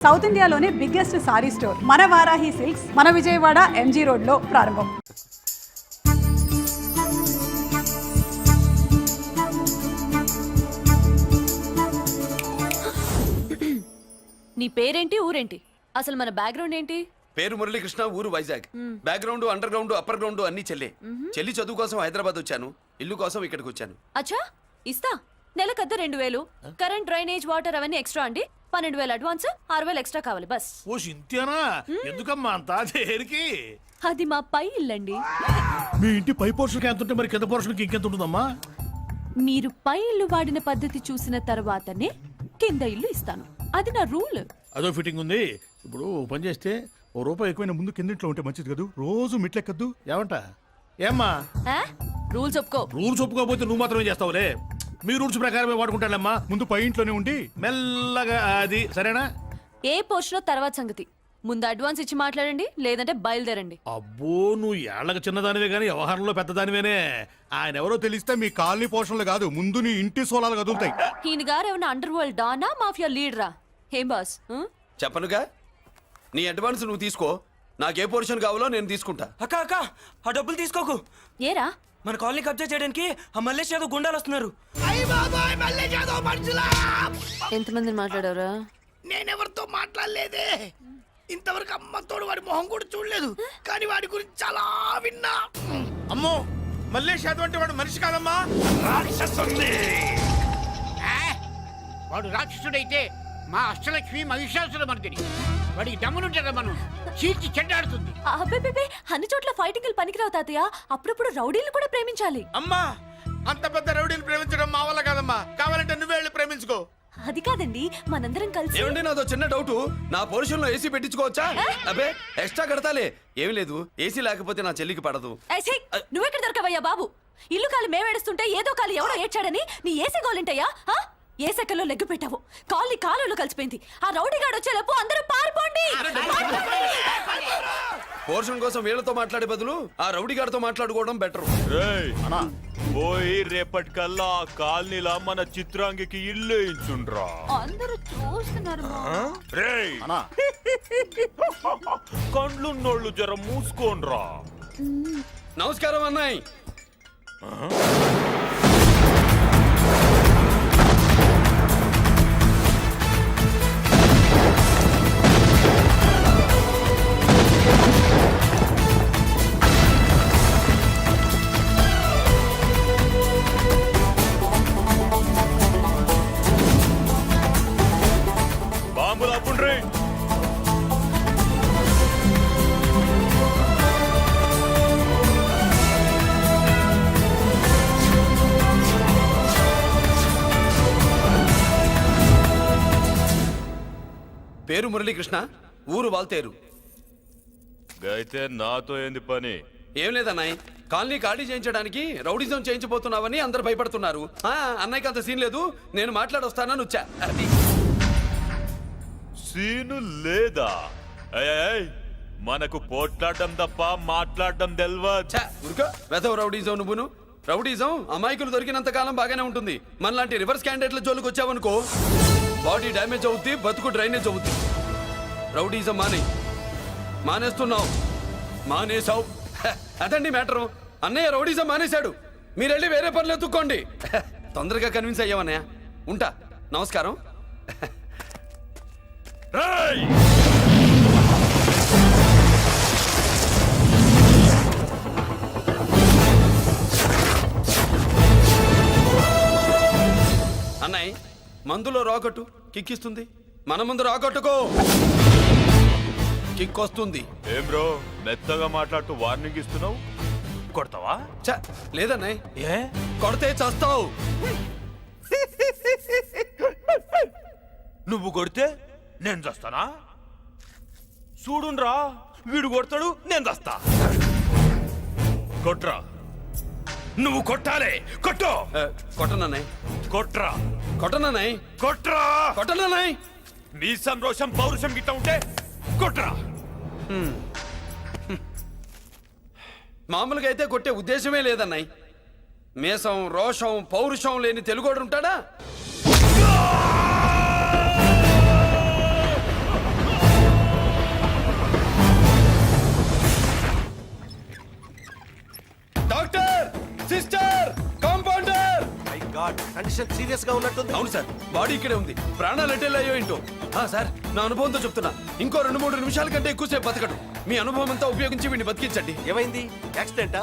South ఇండియాలోనే biggest sorry store మన Varahi silks మన విజయవాడ ఎంజీ రోడ్లో ప్రారంభం. నీ పేరేంటి, ఊరేంటి, అసలు మన బ్యాక్గ్రౌండ్ ఏంటి? పేరు మురళీకృష్ణ, ఊరు Vizag. Background under ground upper ground అన్ని చెల్లి. చెల్లి చదువు కోసం హైదరాబాద్ వచ్చాను, ఇల్లు కోసం ఇక్కడికి వచ్చాను. అచ్చా, ఇస్తా. నెలకద్ద 2000, కరెంట్, డ్రైనేజ్, వాటర్ అవన్నీ ఎక్స్ట్రా అండి. 12,000 అడ్వాన్స్, 6,000 ఎక్స్ట్రా కావాలి బస్. ఓ సింత్యానా, ఎందుకమ్మా అంతా దేనికి? అది మా పై ఇల్లండి. మీ ఇంటి పై పోర్షన్కి ఎంత ఉంటే మరి కింద పోర్షన్కి ఇంకెంత ఉంటుందమ్మా? మీరు పై ఇల్లు వాడిన పద్ధతి చూసిన తర్వాతనే కింద ఇల్లు ఇస్తాను. అది నా రూల్. అదో ఫిట్టింగ్ ఉంది. ఇప్పుడు పని చేస్తే ₹1 ఎక్కువైనా ముందు కిందింట్లో ఉంటే మంచిది కదా, రోజు మెట్లెక్కద్దు. ఏమంట? ఏమ్మా రూల్స్ ఒప్పుకో. రూల్స్ ఒప్పుకోకపోతే నువ్వు మాత్రమే చేస్తావులే. మీ రూల్స్ ప్రకారమే వాడుకుంటానమ్మా. ముందు పై ఇంట్లోనే ఉండి మెల్లగా అది, సరేనా? ఏ పోర్షన్ తర్వాత సంగతి. ముందు అడ్వాన్స్ ఇచ్చి మాట్లాడండి, లేదంటే బయలుదేరండి. అబ్బో, నువ్వు ఏళ్ళకి చిన్నదానివే గానీ వ్యవహారంలో పెద్దదానివేనే. ఆయన ఎవరో తెలిస్తే మీ కాలనీ పోషణలు కాదు, ముందు నీ ఇంటి సోలాలు కదులుతాయి. ఈయన గారు ఏమన్నా అండర్ వరల్డ్ డానా, మాఫియా లీడరా? ఏం బాస్? చెప్పనుగా, నీ అడ్వాన్స్ నువ్వు తీసుకో, నాకే పోర్షన్ కావాలో నేను తీసుకుంటా. అక్క అక్క, ఆ డబ్బులు తీసుకోకు. ఏరా? మన కాలనీ కబ్జా చేయడానికి ఆ మల్లేష్ యాదవ్ గుండాలు వస్తున్నారు. ఎంతమందిని మాట్లాడారా? నేనెవరితో మాట్లాడలేదే. ఇంతవరకు అమ్మతోడు వాడి మొహం కూడా చూడలేదు, కానీ వాడి గురించి చాలా విన్నా. అమ్మో, మల్లేష్ యాదవ్ అంటే వాడు మనిషి కాదమ్మా, రాక్షసుడి. వాడు రాక్షసుడైతే మా అష్టలక్ష్మి మహిషాసుల మర్దిని. వాడికి దమ్మునుంటారా మనం చీల్చి చెడ్డాడుతుంది. అబ్బే, అన్ని చోట్ల ఫైటింగ్ పనికిరావు తాతయ్య. అప్పుడప్పుడు రౌడీలు కూడా ప్రేమించాలి. అమ్మా, అంత పెద్ద రౌడీని ప్రేమించడం మా వల్ల కాదమ్మా. కావాలంటే నువ్వే వెళ్ళి ప్రేమించుకో. అది కాదండి, మనందరం కలిసి. ఏమండి, నాదో చిన్న డౌట్. నా పోర్షన్ లో ఏసీ పెట్టించుకోవచ్చా? అబ్బే, ఎక్స్ట్రా కడతాలే. ఏమి లేదు, ఏసీ లేకపోతే నా చెల్లికి పడదు. నువ్వెక్కడ దొరకవయ్యా బాబు? ఇల్లు కాలు మేమేడుస్తుంటే ఏదో కాలు ఎవరో ఏడ్చాడని నీ ఏసీ గోలింటయ్యా? ఏ సెకల్లో లెగ్గు పెట్టావు, కాలి కాలులో కలిసిపోయింది. ఆ రౌడీగాడు వచ్చేలోపు అందరూ పారిపోండి. పోర్షన్ కోసం వీళ్ళతో మాట్లాడే బదులు ఆ రౌడీ గారితో మాట్లాడుకోవడం బెటర్. పోయి రేపటికల్లా ఆ కాలనీలా మన చిత్రాంగికి ఇల్లు ఇచ్చుండ్రా. అందరూ చూస్తున్నారు. కండ్లున్నోళ్ళు జర మూసుకోండ్రా. నమస్కారం అన్నాయ్. బాంబులు అప్పుండ్రీ. పేరు మురళీకృష్ణ, ఊరు వాల్తేరు. అయితే నాతో ఏంది పని? ఏం లేదన్నాయ్, కాలనీ ఖాళీ చేయించడానికి రౌడిజం చేయించబోతున్నావని అందరు భయపడుతున్నారు. అన్నయ్యకి అంత సీన్ లేదు, నేను మాట్లాడొస్తానని వచ్చా. అది సీను లేదా? మనకు పోట్లాడడం తప్ప మాట్లాడడం తెల్వా. వెధవ రౌడీజం. నువ్వును రౌడీజం అమాయకులు దొరికినంత కాలం బాగానే ఉంటుంది. మనలాంటి రివర్స్ క్యాండిడేట్ల జోలికి వచ్చావనుకో, బాడీ డ్యామేజ్ అవుద్ది, బతుకు డ్రైనేజ్ అవుద్ది. రౌడీజం మానేస్తున్నావు, మానేసావు. అదండి మ్యాటరు. అన్నయ్య రౌడీజం మానేశాడు, మీరెళ్ళి వేరే పనులు ఎత్తుక్కోండి. తొందరగా కన్విన్స్ అయ్యావన్నయ్య. ఉంటా, నమస్కారం. అన్నయ్య, మందులో రాకట్టు కిక్కిస్తుంది, మన ముందు రాకట్టుకో, కిక్ వస్తుంది. ఏం బ్రో, మెత్తగా మాట్లాడుతూ వార్నింగ్ ఇస్తున్నావు? కొడతావా? లేదన్నయ్య, ఏ కొడితే చస్తావు. నువ్వు కొడితే నేను చస్తానా? చూడుండ్రా, వీడు కొడతాడు, నేను చస్తా. కొట్రా, నువ్వు కొట్టాలే. కొట్టు. కొట్టనన్నయ్య, కొట్రా. కొట్టనన్నయ్య, కొట్రా. కొట్టనన్నయ్య. నీ సంతోషం పౌరుషం గిట్ట ఉంటే కొట్రా. మామూలుగా అయితే కొట్టే ఉద్దేశమే లేదన్నయ్య. మేషం, రోషం, పౌరుషం లేని తెలుగోడు ఉంటాడా? పేషెంట్ సీరియస్ గా ఉన్నట్టుంది. అవును సార్, బాడీ ఇక్కడే ఉంది. ప్రాణాలు ఎట్టేలాయో ఏంటో. సార్, నా అనుభవంతో చెప్తున్నా, ఇంకో 2-3 నిమిషాల కంటే ఎక్కువసేపు బతకడు. మీ అనుభవం అంతా ఉపయోగించి వీడిని బతికించండి. ఏమైంది? యాక్సిడెంటా?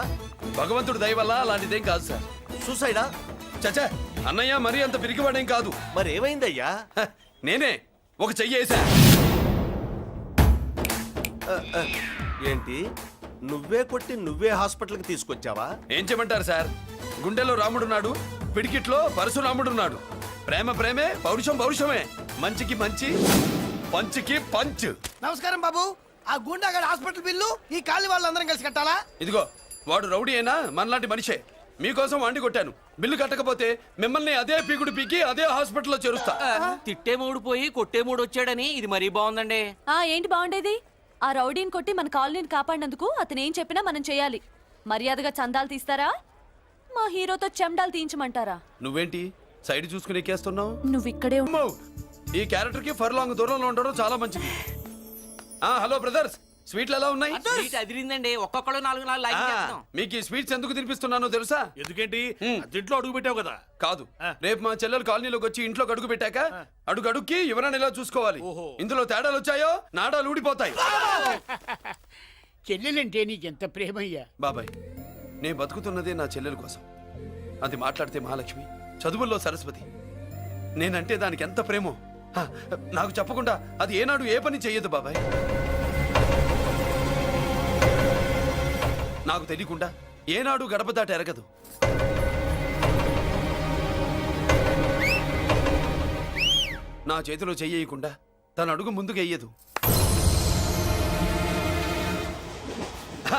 భగవంతుడు దయ వల్ల అలాంటిదేం కాదు సార్. సూసైడా? చచ్చా, అన్నయ్య మరీ అంత పిరికివాడేం కాదు. మరి ఏమైందయ్యా? నేనే ఒక చెయ్యి వేసా. ఏంటి, నువ్వే కొట్టి నువ్వే హాస్పిటల్కి తీసుకొచ్చావా? ఏం చేయమంటారు సార్, గుండెలో రాముడున్నాడు, పిడికిట్లో పరశురాముడున్నాడు. ప్రేమ ప్రేమే, పౌరుషం పౌరుషమే, మంచికి మంచి, పంచికి పంచ్. నమస్కారం బాబు. ఆ గుండాగడ్ హాస్పిటల్ బిల్లు ఈ కాలి వాళ్ళందరం కలిసి కట్టాలా? ఇదిగో, వాడు రౌడీ అయినా మనలాంటి మనిషే. మీకోసం వండి కొట్టాను. బిల్లు కట్టకపోతే మిమ్మల్ని అదే పీకుడు పీకి అదే హాస్పిటల్లో చేరుస్తా. తిట్టే మూడు పోయి కొట్టే మూడు వచ్చాడని ఇది మరీ బాగుందండి. ఏంటి బాగుండేది? ఆ రౌడీని కొట్టి మన కాలనీని కాపాడినందుకు అతను ఏం చెప్పినా మనం చేయాలి. మర్యాదగా చందాలు తీస్తారా, మా హీరోతో చెండాలు తీయించమంటారా? నువ్వేంటి సైడ్ చూసుకుని ఎక్కేస్తున్నావు? నువ్వు ఇక్కడే అమ్మో, ఈ క్యారెక్టర్ కి ఫర్లాంగ్ దూరంలో ఉండడం చాలా మంచిది. హలో బ్రదర్స్, స్వీట్లు ఎలా ఉన్నాయి? సీట్ అదిరిందండి. ఒక్కొక్కడు 4 లైక్ చేస్తాం. మీకు ఈ స్వీట్స్ ఎందుకు తినిపిస్తున్నానో తెలుసా? ఎందుకేంటి? దీంట్లో అడుగు పెట్టావు కదా. కాదు, రేపు మా చెల్లెలు కాలనీలోకి వచ్చి ఇంట్లో అడుగు పెట్టాక అడుగుకి ఎవరైనా ఇలా చూసుకోవాలి. ఇందులో తేడాలు వచ్చాయో నాడాలు ఊడిపోతాయి. చెల్లెలంటే నీకెంత ప్రేమయ్యా. బాబాయ్, నేను బతుకుతున్నదే నా చెల్లెల కోసం. అది మాట్లాడితే మహాలక్ష్మి, చదువుల్లో సరస్వతి. నేనంటే దానికి ఎంత ప్రేమో నాకు చెప్పకుండా అది ఏనాడు ఏ పని చెయ్యదు బాబాయ్. నాకు తెలియకుండా ఏనాడు గడప దాట ఎరగదు. నా చేతిలో చెయ్యకుండా తన అడుగు ముందుకు వెయ్యదు.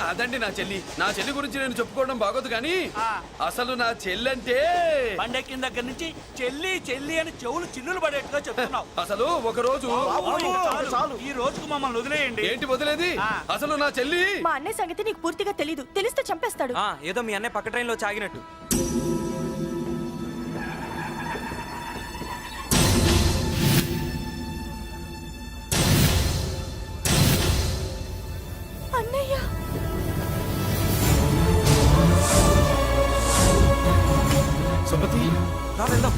అదండి నా చెల్లి. నా చెల్లి గురించి నేను చెప్పుకోవడం బాగోదు కానీ అసలు నా చెల్లంటే పండెక్కిన దగ్గర నుంచి చెల్లి చెల్లి అని చెవులు చిల్లులు పడేట్టుగా చెప్తున్నావు. అసలు ఒక రోజు ఈ రోజుకు మమ్మల్ని వదిలేయండి. ఏంటి వదిలేది? అసలు నా చెల్లి. మా అన్నయ్య సంగతి నీకు పూర్తిగా తెలీదు. తెలిస్తే చంపేస్తాడు. ఏదో మీ అన్నయ్య పక్క ట్రైన్ లో చాగినట్టు. అన్నయ్య, సుమతి, రా వెళ్దాం.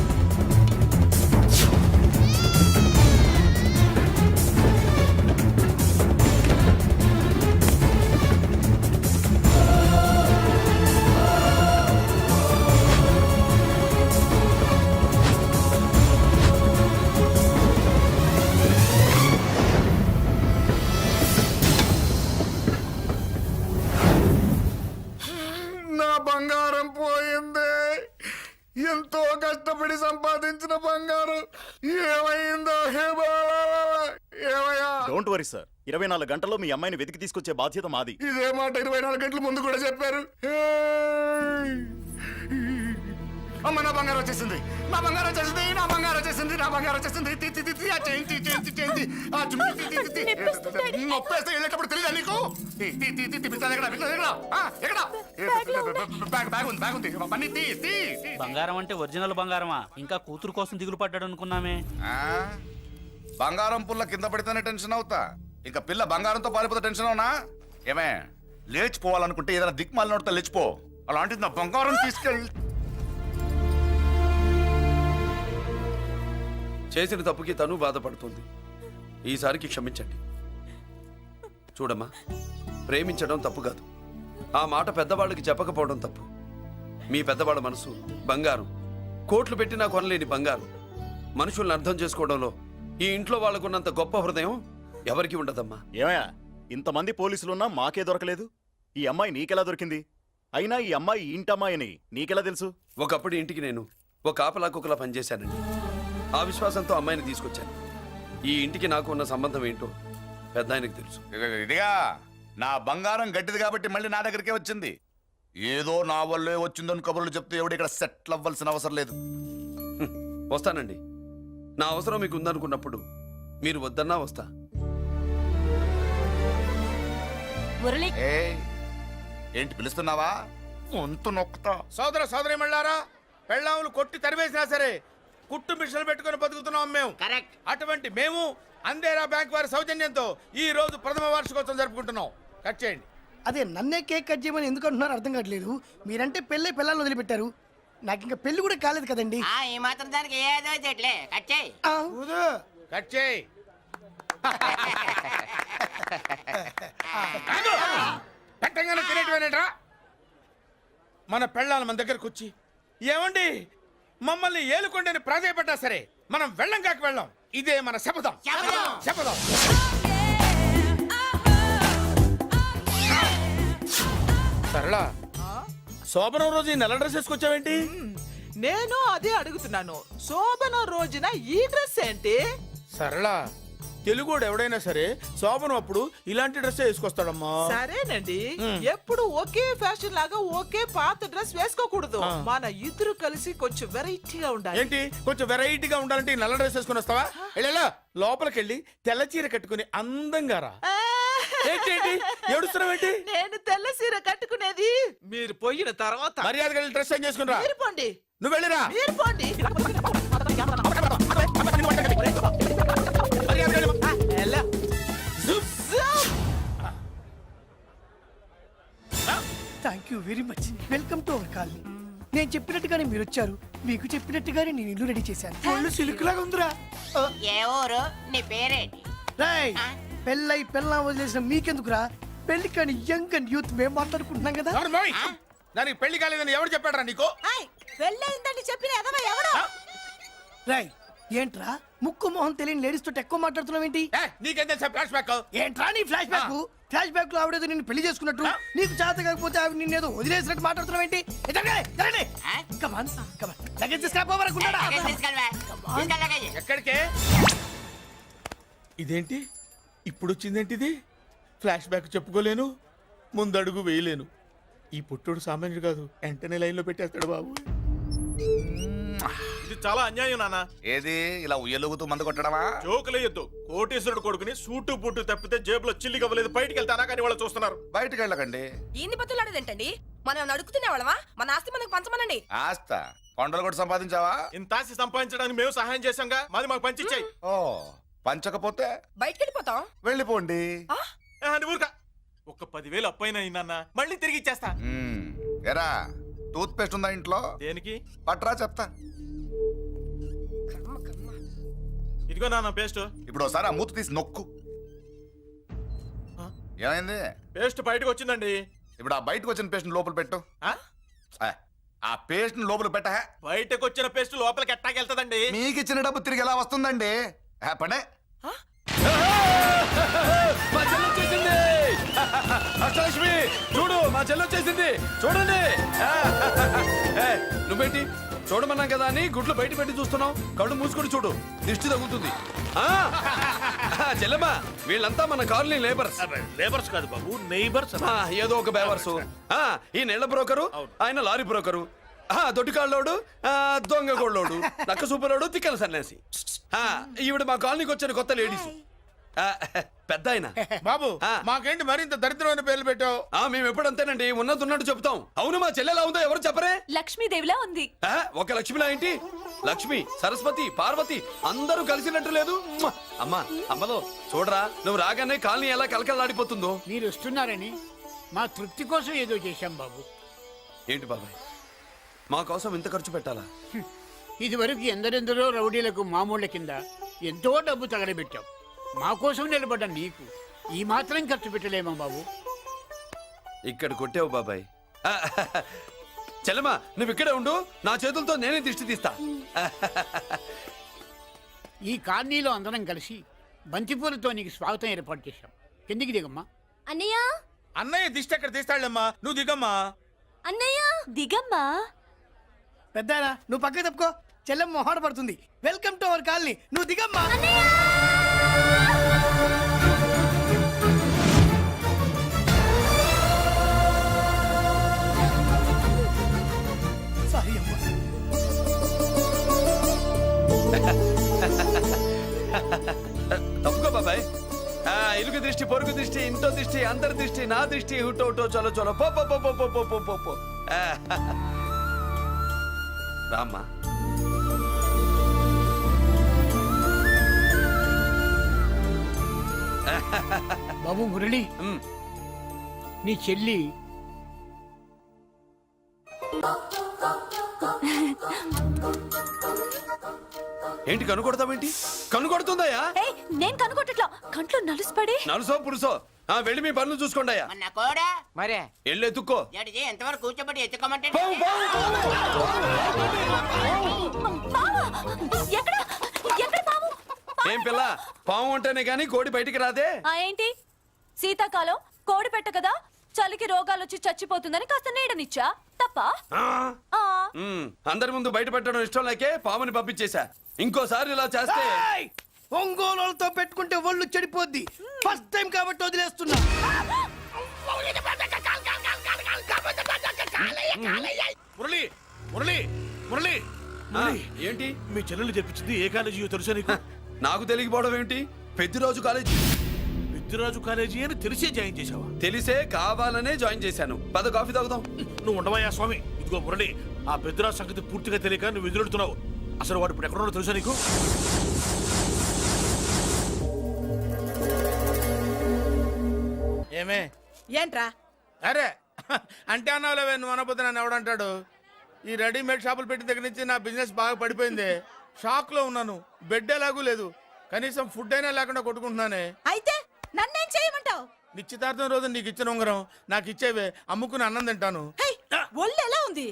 నా బంగారం పోయింది. ఎంతో కష్టపడి సంపాదించిన బంగారం ఏమైందో? ఏమయ్యా? డోంట్ వరీ సార్, 24 గంటల్లో మీ అమ్మాయిని వెతికి తీసుకొచ్చే బాధ్యత మాది. ఇదే మాట 24 గంటల ముందు కూడా చెప్పారు. అమ్మ, నా బంగారం వచ్చేసింది, నా బంగారం వచ్చేసింది, నా బంగారం వచ్చేసింది, నా బంగారం వచ్చేసింది. నొప్పేస్తే వెళ్ళేటప్పుడు తెలియదా నీకు? బంగారం అంటే ఒరిజినల్ బంగారమా? ఇంకా కూతురు కోసం దిగులు పడ్డాడు అనుకున్నామే. బంగారం పుల్ల కింద పడితేనే టెన్షన్ అవుతా, ఇంకా పిల్ల బంగారంతో పారిపోతే టెన్షన్ అవునా? ఏమే, లేచిపోవాలనుకుంటే ఏదైనా దిక్మాలినోడితో లేచిపో. అలాంటిది నా బంగారం తీసుకెళ్ళి. చేసిన తప్పుకి తను బాధపడుతుంది. ఈసారికి క్షమించండి. చూడమ్మా, ప్రేమించడం తప్పు కాదు. ఆ మాట పెద్దవాళ్ళకి చెప్పకపోవడం తప్పు. మీ పెద్దవాళ్ళ మనసు బంగారం, కోట్లు పెట్టినా కొనలేని బంగారం. మనుషుల్ని అర్థం చేసుకోవడంలో ఈ ఇంట్లో వాళ్ళకున్నంత గొప్ప హృదయం ఎవరికి ఉండదమ్మా. ఏమయ్యా, ఇంతమంది పోలీసులున్నా మాకే దొరకలేదు. ఈ అమ్మాయి నీకెలా దొరికింది? అయినా ఈ అమ్మాయి ఈ ఇంటమ్మాయి అని నీకెలా తెలుసు? ఒకప్పుడు ఇంటికి నేను ఒక కాపలా కుక్కలా పనిచేశానండి. ఆ విశ్వాసంతో అమ్మాయిని తీసుకొచ్చాను. ఈ ఇంటికి నాకు ఉన్న సంబంధం ఏంటో పెద్ద ఆయనకు తెలుసు. ఇదిగా నా బంగారం గట్టిది కాబట్టి మళ్ళీ నా దగ్గరికే వచ్చింది. ఏదో నా వల్లే వచ్చిందని కబుర్లు చెప్తే ఎవడు ఇక్కడ సెటిల్ అవ్వాల్సిన అవసరం లేదు. వస్తానండి. నా అవసరం మీకు ఉందనుకున్నప్పుడు మీరు వద్దన్నా వస్తా. ఏంటి పిలుస్తున్నావా? వంతు నొక్కుతా. సోదర సోదరి మళ్ళారా, పెళ్ళాములు కొట్టి తరివేసినా సరే కుట్టు మిషన్లు పెట్టుకుని బతుకుతున్నాం మేము. కరెక్ట్. అటువంటి మేము అందేరా బ్యాంక్ వారి సౌజన్యంతో ఈ రోజు ప్రథమ వార్షికోత్సవం జరుపుకుంటున్నాం. కట్ చేయండి. అదే నన్నే కేక్ కట్ చేయమని ఎందుకు అంటున్నారు అర్థం కావట్లేదు. మీరంటే పెళ్ళై పిల్లల్ని వదిలిపెట్టారు, నాకు ఇంకా పెళ్లి కూడా కాలేదు కదండి. ఈ మాత్రం దానికి ఏదో చెట్లే కచ్చాయి కట్ చేయి. పెట్టంగానే తినేటివేనేట్రా? మన పెళ్ళాలి మన దగ్గరకు వచ్చి ఏమండి మమ్మల్ని ఏలుకొండని ప్రాధాయపడ్డా సరే మనం వెళ్ళం కాక వెళ్ళం. ఇదే మన శపథం. శపథం. సరళ, శోభనం రోజు ఈ నల్ల డ్రెస్ వేసుకొచ్చావేంటి? నేను అదే అడుగుతున్నాను. శోభన రోజున ఈ డ్రెస్ ఏంటి? సరళ, తెలుగుడు ఎవడైనా సరే శోభనం అప్పుడు ఇలాంటి డ్రెస్ వేసుకొస్తాడమ్మా. సరేనండి, ఎప్పుడు ఒకే ఫ్యాషన్ లాగా ఒకే పాత డ్రెస్ వేసుకోకూడదు. మన ఇద్దరు కలిసి కొంచెం వెరైటీగా ఉండాలి. ఏంటి కొంచెం వెరైటీగా ఉండాలంటే ఈ నల్ల డ్రెస్ వేసుకుని వస్తావా? వెళ్ళా లోపలికి వెళ్ళి తెల్ల చీర కట్టుకుని అందంగా రా. ఏంటి ఏడుస్తున్నావేంటి? నేను తెల్ల సీర కట్టుకునేది మీరు పోయిన తర్వాత. మర్యాదగా వెళ్ళి డ్రెస్ చేంజ్ చేసుకుని రా. మీరు పోండి. నువ్వు వెళ్ళిరా. మీరు పోండి. మర్యాదగా వెళ్ళి. ఎలా? Thank you very much. Welcome to our colony. నేను చెప్పినట్టుగానే మీరు వచ్చారు, మీకు చెప్పినట్టుగానే నేను ఇల్లు రెడీ చేశాను. ఒళ్ళు సిల్క్ లాగా ఉందిరా. ఏ ఊరు? నీ పేరేంటి? రాయ్, పెళ్ళై పెళ్ళా వదిలేసిన మీకెందుకురా? పెళ్లి కాని యంగ్ అండ్ యూత్ మేము మాట్లాడుకుంటున్నాం కదా. ఎవరు మోయ్? దానికి పెళ్లి కాలేదని ఎవరు చెప్పాడరా నీకు? పెళ్ళయిందని చెప్పిన ఎదవ ఎవడు? రాయ్, ఏంట్రా ముక్కు మొహం తెలియని లేడీస్ తోటి ఎక్కువ మాట్లాడుతున్నావు ఏంటి? నీకేం తెలుసా ఫ్లాష్ బ్యాక్? ఏంట్రా నీ ఫ్లాష్ బ్యాక్? ఫ్లాష్ బ్యాక్ లో ఆవిడేదో నిన్ను పెళ్లి చేసుకున్నట్టు, నీకు చేత కాకపోతే ఆవిడ నిన్నేదో వదిలేసినట్టు మాట్లాడుతున్నావు ఏంటి? ఎక్కడికే? ఇదేంటి ఇప్పుడు వచ్చిందేంటి? ఇది ఫ్లాష్ బ్యాక్ చెప్పుకోలేను, ముందడుగు వేయలేను. ఈ పుట్టుడు సామాన్యుడు కాదు, వెంటనే లైన్ లో పెట్టేస్తాడు బాబు. ఇది చాలా అన్యాయం నాన్న. ఏది ఇలా ఉయ్యలుగుతూ మందు కొట్టడమా? జోకులేయొద్దు. కోటేశ్వరుడు కొడుకుని సూటు బుట్టు తప్పితే జేబులో చిల్లి కవ్వలేదు, బయటికి వెళ్తానా కానీ వాళ్ళు చూస్తున్నారు. బయటికి వెళ్ళకండి. ఏంది బతులాడేదేంటండి? మనం నడుకుతున్న వాళ్ళమా? మన ఆస్తి మనకు పంచమనండి. ఆస్త కొండలు కూడా సంపాదించావా? ఇంత ఆస్తి సంపాదించడానికి మేము సహాయం చేశాంగా, మాది మాకు పంచిచ్చాయి. ఓ, పంచకపోతే బయటికి వెళ్ళిపోతాం. వెళ్ళిపోండి. ఊరుక. ఒక 10,000 అప్పైన అయిందన్న, మళ్ళీ తిరిగి ఇచ్చేస్తా. ఎరా, టూత్ పేస్ట్ ఉందా ఇంట్లో? దేనికి? పట్రా చెప్తా. ఇదిగో నాన్న పేస్ట్. ఇప్పుడు ఒకసారి ఆ మూత తీసి నొక్కు. ఏమైంది? పేస్ట్ బయటకు వచ్చిందండి. ఇప్పుడు ఆ బయటకు వచ్చిన పేస్ట్ లోపల పెట్టు. ఆ? ఆ పేస్ట్ లోపల పెట్ట. బయటకు వచ్చిన పేస్ట్ లోపలికి ఎట్టాకెళ్తదండి? మీకు ఇచ్చిన డబ్బు తిరిగి ఎలా వస్తుందండి? పడే. మా చెల్లి వచ్చేసింది. అష్టలక్ష్మి చూడు, మా చెల్లి వచ్చేసింది. చూడండి. నువ్వేంటి చూడమన్నాం కదా అని గుడ్లు బయట పెట్టి చూస్తున్నావు? కళ్ళు మూసుకొని చూడు, దిష్టి తగ్గుతుంది. చెల్లెమ్మా, వీళ్ళంతా మన కాలనీ లేబర్స్. లేబర్స్ కాదు బాబు, నైబర్స్. ఏదో ఒక బేవర్సు. ఈ నెల బ్రోకరు, ఆయన లారీ బ్రోకరు, దొడ్డికాళ్ళోడు, దొంగ గోళ్ళోడు, నక్క సూపరోడు, తిక్కల సన్యాసి. ఈవిడ మా కాలనీకి వచ్చిన కొత్త లేడీస్. పెద్ద ఆయన. బాబు, మాకేంటి మరింత దరిద్రమైన పేర్లు పెట్టావు? మేము ఎప్పుడంతేనండి, ఉన్నది ఉన్నట్టు చెప్తాం. అవును, మా చెల్లెలా ఉందో ఎవరు చెప్పరే? లక్ష్మీదేవిలా ఉంది. ఒక లక్ష్మిలా ఏంటి? లక్ష్మి, సరస్వతి, పార్వతి అందరూ కలిసినట్టు లేదు. అమ్మా, అమ్మలో చూడరా, నువ్వు రాగానే కాలనీ ఎలా కలకలాడిపోతుందో. మీరు వస్తున్నారని మా తృప్తి కోసం ఏదో చేశాం బాబు. ఏంటి బాబాయ్, మా కోసం ఇంత ఖర్చు పెట్టాలా? ఇది వరకు ఎందరెందరో రౌడీలకు మామూళ్ళ కింద ఎంతో డబ్బు తగలబెట్టాం. మా కోసం నిలబడ్డ నీకు ఈ మాత్రం ఖర్చు పెట్టలేమా బాబు? ఇక్కడ కొట్టావు బాబాయ్. చెల్లెమ్మా, నువ్వు ఇక్కడే ఉండు, నా చేతులతో నేనే దిష్టి తీస్తా. ఈ కాలనీలో అందరం కలిసి బంతిపూలతో నీకు స్వాగతం ఏర్పాటు చేశాం. కిందికి దిగమ్మా. అన్నయ్య, అన్నయ్య దిష్టి ఎక్కడ తీస్తాడమ్మా? నువ్వు దిగమ్మా. అన్నయ్య దిగమ్మా. పెద్దారా, నువ్వు పక్కకి తప్పుకో, చెల్లెమ్మ మొహాట పడుతుంది. Welcome to our colony. నువ్వు దిగమ్మా. సారీ అమ్మా. తప్పుకో బాబాయ్. ఇరుగు దృష్టి, పొరుగు దృష్టి, ఇంటో దృష్టి, అందరి దృష్టి, నా దృష్టి, హుటో హుటో, చలో చలో, పో పో పో పో పో పో పో పో. రామ్మా. బాబు మురళి, నీ చెల్లి ఏంటి కనుకొడతావేంటి? కనుకొడుతుందయ్యా? ఏయ్, నేను కనుగొట్టట్లా, కంట్లో నలుసుపడి. నలుసో పురుసో వెళ్ళి మీ పనులు చూసుకోండి అయ్యా. మరే వెళ్ళి ఎత్తుక్కో. ఎంతవరకు కూర్చోబెట్టి ఎత్తుకోమంటే పావు, పావు, బావా, ఎక్కడ ఎక్కడ పాము? ఏం పిల్ల, పాము అంటేనే గాని కోడి బయటికి రాదే. ఏంటి శీతాకాలం కోడి పెట్ట కదా, చలికి రోగాలు వచ్చి చచ్చిపోతుందని కాస్త నీడనిచ్చా, తప్ప? అందరి ముందు బయట పెట్టడం ఇష్టం లేకే పాముని పంపించేశా. ఇంకోసారి ఇలా చేస్తే ఒంగోలుతో పెట్టుకుంటే ఒళ్ళు చెడిపోద్ది. ఫస్ట్ టైం కాబట్టి వదిలేస్తున్నా. మురళి మురళి మురళి ఏంటి మీ చెల్లెలు చెప్పించింది ఏ కాలేజీ తెలుసా నీకు? నాకు తెలియకపోవడం ఏంటి? పెద్దిరాజు కాలేజీ. పెద్దిరాజు కాలేజీ అని తెలిసే జాయిన్ చేసావా? తెలిసే కావాలనే జాయిన్ చేశాను. పద కాఫీ తాగుదాం. నువ్వు ఉండవయ్యా స్వామి. ఇదిగో మురళి, ఆ పెద్దిరాజు సంగతి పూర్తిగా తెలియక నువ్వు ఎదురెడుతున్నావు. అసలు వాడు ఇప్పుడు ఎక్కడున్నాడో తెలుసా నీకు? ఏమే ఏంట్రా? అరే అంటే అన్నావులేవే, నువ్వు అనబోతే నన్ను ఎవడంటాడు? ఈ రెడీమేడ్ షాపులు పెట్టిన దగ్గర నుంచి నా బిజినెస్ బాగా పడిపోయింది. షాక్ లో ఉన్నాను. బెడ్ ఎలాగూ లేదు, కనీసం ఫుడ్ అయినా లేకుండా కొట్టుకుంటున్నానే. అయితే నన్నేం చేయమంటావు? నిశ్చితార్థం రోజు నీకు ఇచ్చిన ఉంగరం నాకు ఇచ్చేవే, అమ్ముకుని అన్నం తింటాను. ఒళ్ళు ఎలా ఉంది?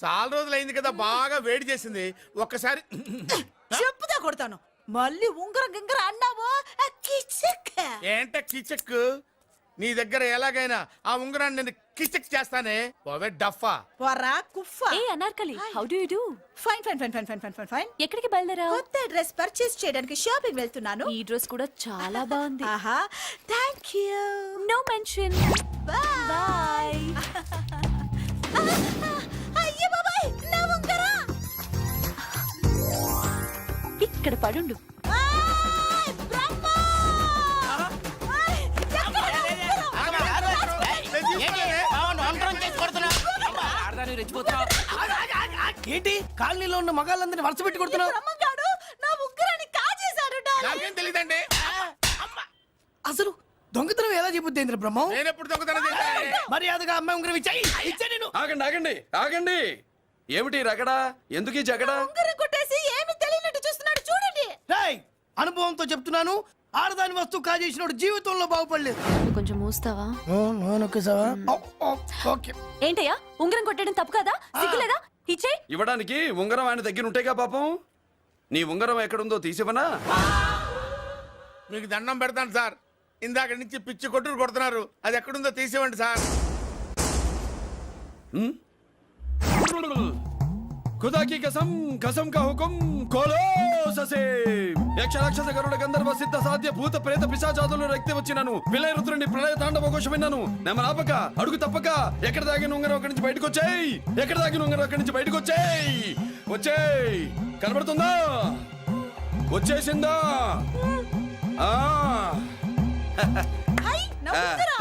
చాలా రోజులు అయింది కదా, బాగా వేడి చేసింది. ఒక్కసారి చెప్పుదా కొడతాను. మళ్ళీ ఉంగరం గింగర అన్నావో ఏంట కిచక్? నీ దగ్గర ఎలాగైనా ఆ ఉంగరాన్ని నేను కిచక్ చేస్తానే. పోవే డఫా. పోరా కుఫా. ఏ Anarkali, how do you do? Fine fine fine fine fine fine fine fine. ఎక్కడికి బయలుదేరావు? కొత్త డ్రెస్ పర్చేస్ చేయడానికి షాపింగ్ వెళ్తున్నాను. ఈ డ్రెస్ కూడా చాలా బాగుంది. ఆహా, thank you. No mention. Bye. అయ్యో బాబాయ్, నా ఉంగరా ఇక్కడ పడుండు. ఏంటి కాలనీలో ఉన్న మగాళ్ళందరినీ వరుస పెట్టి కొడుతున్నావు? బ్రహ్మంగాడు నా ఉంగరాన్ని కాజేశాడు. నాకేం తెలియదండి. అసలు దొంగతనం ఎలా చెబుద్ది బ్రహ్మం? నేను ఎప్పుడు దొంగతనం చేశాను? మర్యాదగా అమ్మాయి ఉంగరం ఇచ్చా నేను. ఆగండి ఆగండి ఆగండి. ఏమిటి రగడా? ఎందుకు ఈ జగడా? ఉంగరం కొట్టేసి ఏమీ తెలియనట్టు చూస్తున్నాడు, చూడండి. రేయ్, అనుభవంతో చెప్తున్నాను, ఆడదాని వస్తువు కాజేసినోడు జీవితంలో బాగుపడలేదు. కొంచెం మూస్తావా? ఓకే. ఏంటయ్యా, ఉంగరం కొట్టడం తప్పు కదా? సిగ్గులేదా? ఇచ్చే. ఇవ్వడానికి ఉంగరం ఆయన దగ్గర ఉంటేగా పాపం. నీ ఉంగరం ఎక్కడుందో తీసివనా? మీకు దండం పెడతాను సార్, ఇందాక నుంచి పిచ్చి కొట్టుడు కొడుతున్నారు. అది ఎక్కడుందో తీసివ్వండి సార్. खुदा की कसम, कसम का हुकुम, खोलो ससे. యక్ష రాక్షస గరుడ గంధర్వ సిద్ధ సాధ్య భూత ప్రేత పిశాచాదులు రక్తి వచ్చినాను. విలయ రుద్రుని ప్రళయ తాండవ ఘోష విన్నాను. నెమలాపక అడుగు తప్పక ఎక్కడ దాగిన ఉంగరం అక్కడి నుంచి బయటకు వచ్చేయ్. ఎక్కడ దాగిన ఉంగరం అక్కడి నుంచి బయటకు వచ్చేయ్. వచ్చేయ్. కనబడుతుందా? వచ్చేసిందా? ఆ హై, నా ఉంగరం.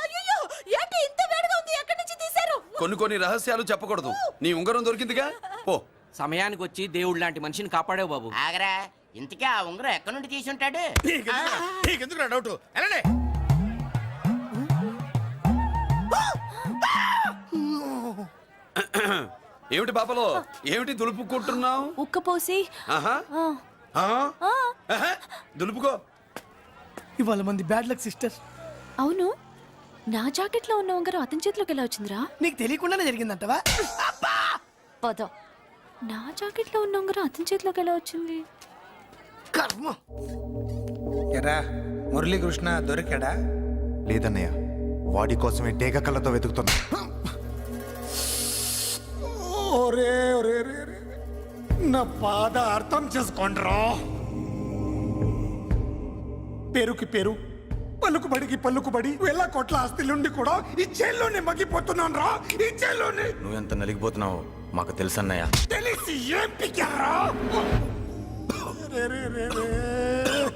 అయ్యో, ఏంటి ఇంత వేడిగా ఉంది? ఎక్కడి నుంచి తీశారు? కొన్ని రహస్యాలు చెప్పకూడదు. నీ ఉంగరం దొరికిందిగా, పో. సమయానికి వచ్చి దేవుడు లాంటి మనిషిని కాపాడావు బాబు. ఆగరా, ఇంతకీ ఆ ఉంగరం ఎక్కడి నుండి తీసి ఉంటాడు? నీకెందుకు డౌట్? వెళ్ళండి. ఏమిటి పాపలో, ఏమిటి దులుపుకుంటున్నావు? ఉక్కపోసి. ఆహా. ఆహా. దులుపుకో. ఇవాళ మంది బ్యాడ్ లక్ సిస్టర్. అవును, నా జాకెట్ లో ఉన్న ఉంగరం అతని చేతిలోకి ఎలా వచ్చిందిరా? నీకు తెలియకుండానే జరిగిందంటవా? పద. నా జాకెట్ లో ఉన్న ఉంగరం అతని చేతిలోకి ఎలా వచ్చింది? కర్మ. ఎరా మురళీకృష్ణ దొరికాడా? లేదన్నయ్య, వాడి కోసమే డేగ కళ్ళతో వెతుకుతున్నా. నా బాధ అర్థం చేసుకోండిరా. పేరుకి పేరు, పలుకుబడికి పలుకుబడి, వేల కోట్ల ఆస్తిలుండి కూడా ఈ జైల్లోనే మగ్గిపోతున్నాను రా. ఈ జైల్లోనే. నువ్వెంత నలిగిపోతున్నావు మాకు తెలుసన్నయ్య. తెలిసి ఏం పిక్కారా?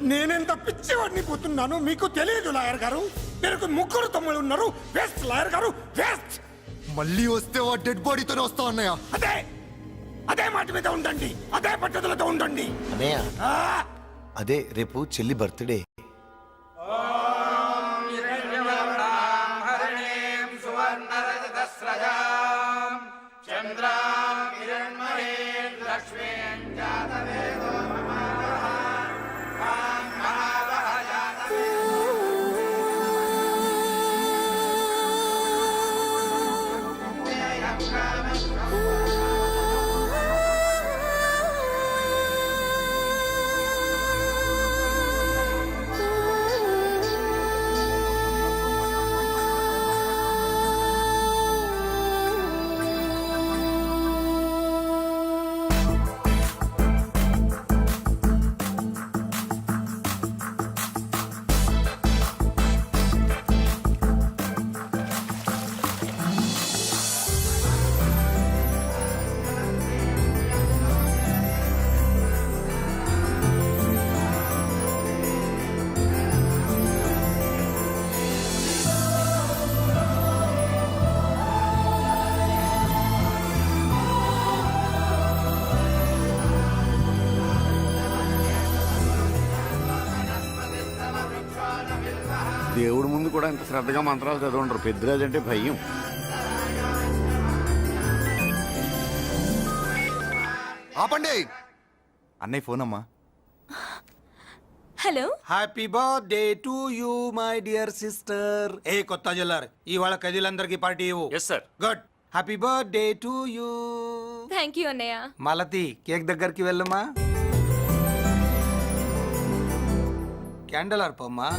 నేనెంత పిచ్చివాడిని పోతున్నాను మీకు తెలియదు లాయర్ గారు. మీరు ముగ్గురు తమ్ముళ్ళు ఉన్నారు. వేస్ట్ లాయర్ గారు, వేస్ట్. మళ్ళీ వస్తే ఆ డెడ్ బాడీతోనే వస్తావు అన్నయ్య. అదే మాట మీద ఉండండి, అదే పట్టుదలతో ఉండండి అన్నయ్య. అదే రేపు చెల్లి బర్త్డే. చంద్ర దేవుడి ముందు కూడా ఇంత శ్రద్ధగా మంత్రాలు చదవంటారు. పెద్దరాజు అంటే భయం. ఆపండి. అన్నయ్య ఫోన్ అమ్మా. Hello. Happy birthday to you my dear sister. ఏ కొత్త జల్లార్, ఇవాళ కదిలందరికీ పార్టీ ఇవ్వు. Yes sir. Good. Happy birthday to you. Thank you అన్నయ్య. మాలతి, కేక్ దగ్గరికి వెళ్ళమ్మా. క్యాండల్ ఆర్పమ్మా.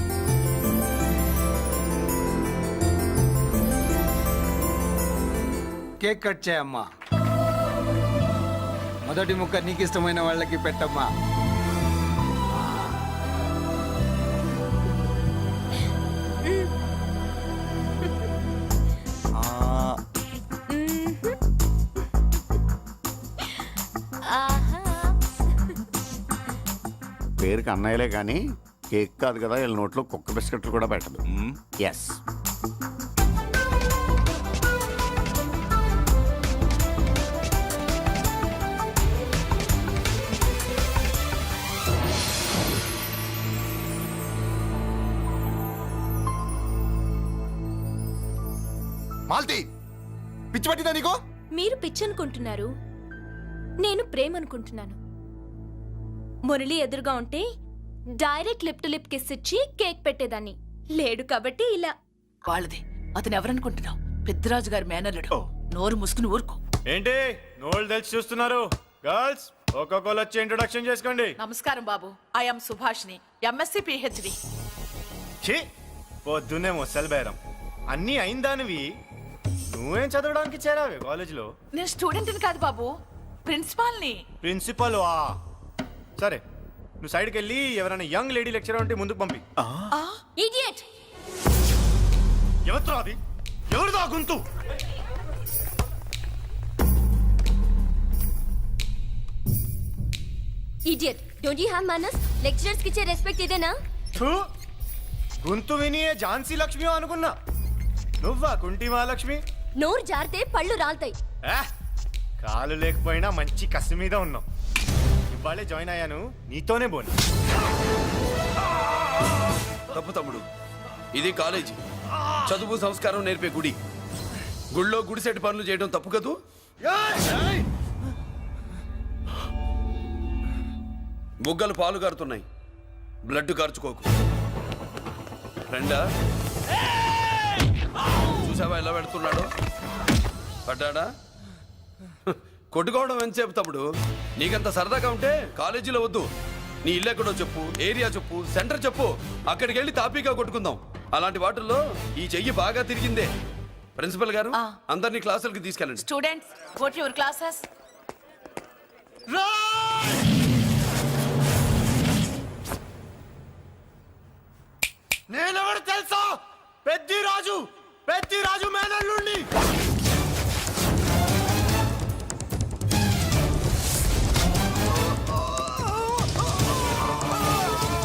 కేక్ కట్ చేయమ్మా. మొదటి ముక్క నీకు ఇష్టమైన వాళ్ళకి పెట్టమ్మా. పేరుకి అన్నయ్యలే కానీ కేక్ కాదు కదా, వీళ్ళ నోట్లో కుక్క బిస్కెట్లు కూడా పెట్టదు. ఎస్. మాల్తి, పిచ్చి పట్టిందా నీకు? మీరు పిచ్చి అనుకుంటున్నారు, నేను ప్రేమ అనుకుంటున్నాను. మురళి ఎదురుగా ఉంటే direct lip to lip kiss ఇచ్చి కేక్ పెట్టేదాన్ని. లేడు కాబట్టి ఇలా. వాళ్ళది. అతను ఎవరనుకుంటున్నావు? పెద్దరాజు గారి మేనల్లుడు. నోరు మూసుకుని ఊరుకో. ఏంటి నోళ్ళు తెలిసి చూస్తున్నారు? గర్ల్స్ ఒక్కొక్కరు వచ్చి ఇంట్రొడక్షన్ చేసుకోండి. నమస్కారం బాబు. I'm Subhashini, MSc PhD. ఛీ, పొద్దున్నే మొసలు బేరం. అన్నీ అయిందానివి నువ్వేం చదవడానికి చేరావే కాలేజీలో? నేను స్టూడెంట్ని కాదు బాబు, ప్రిన్సిపాల్ని. ప్రిన్సిపల్ వా? సరే, నువ్వు సైడ్కి వెళ్ళి ఎవరైనా యంగ్ లేడీ లెక్చరర్ ఉంటే ముందుకు పంపి. ఇడియట్. ఎవరితో అది? ఎవరిదో ఆ గొంతు? ఇడియట్. డోంట్ యు హావ్ మనస్? లెక్చరర్స్ కి ఇచ్చే రెస్పెక్ట్ ఇదేనా? థూ, గొంతు విని ఝాన్సీ లక్ష్మి అనుకున్నా. నువ్వా కుంటి మహాలక్ష్మి? నోరు జారితే పళ్ళు రాల్తాయి. కాలు లేకపోయినా మంచి కసి మీద ఉన్నావు. ఇవాళే జాయిన్ అయ్యాను, నీతోనే బోను. తప్పు తమ్ముడు, ఇది కాలేజీ. చదువు సంస్కారం నేర్పే గుడి. గుళ్ళో గుడిసెట్ పనులు చేయడం తప్పు కదూ? బుగ్గలు పాలు కారుతున్నాయి, బ్లడ్ కార్చుకోకు. ఫ్రెండా, చూసావా ఎలా పెడుతున్నాడు? పడ్డాడా? కొట్టుకోవడం ఎంతసేపు తమ్ముడు? నీకంత సరదాగా ఉంటే కాలేజీలో వద్దు. నీ ఇల్లు ఎక్కడో చెప్పు, ఏరియా చెప్పు, సెంటర్ చెప్పు, అక్కడికి వెళ్ళి తాపీగా కొట్టుకుందాం. అలాంటి వాటిల్లో ఈ చెయ్యి బాగా తిరిగిందే. ప్రిన్సిపల్ గారు, అందరినీ క్లాసులకి తీసుకెళ్ళండి. Students, go to your classes. నేనెవరు తెలుసా? పెద్దిరాజు మేనల్లుండి.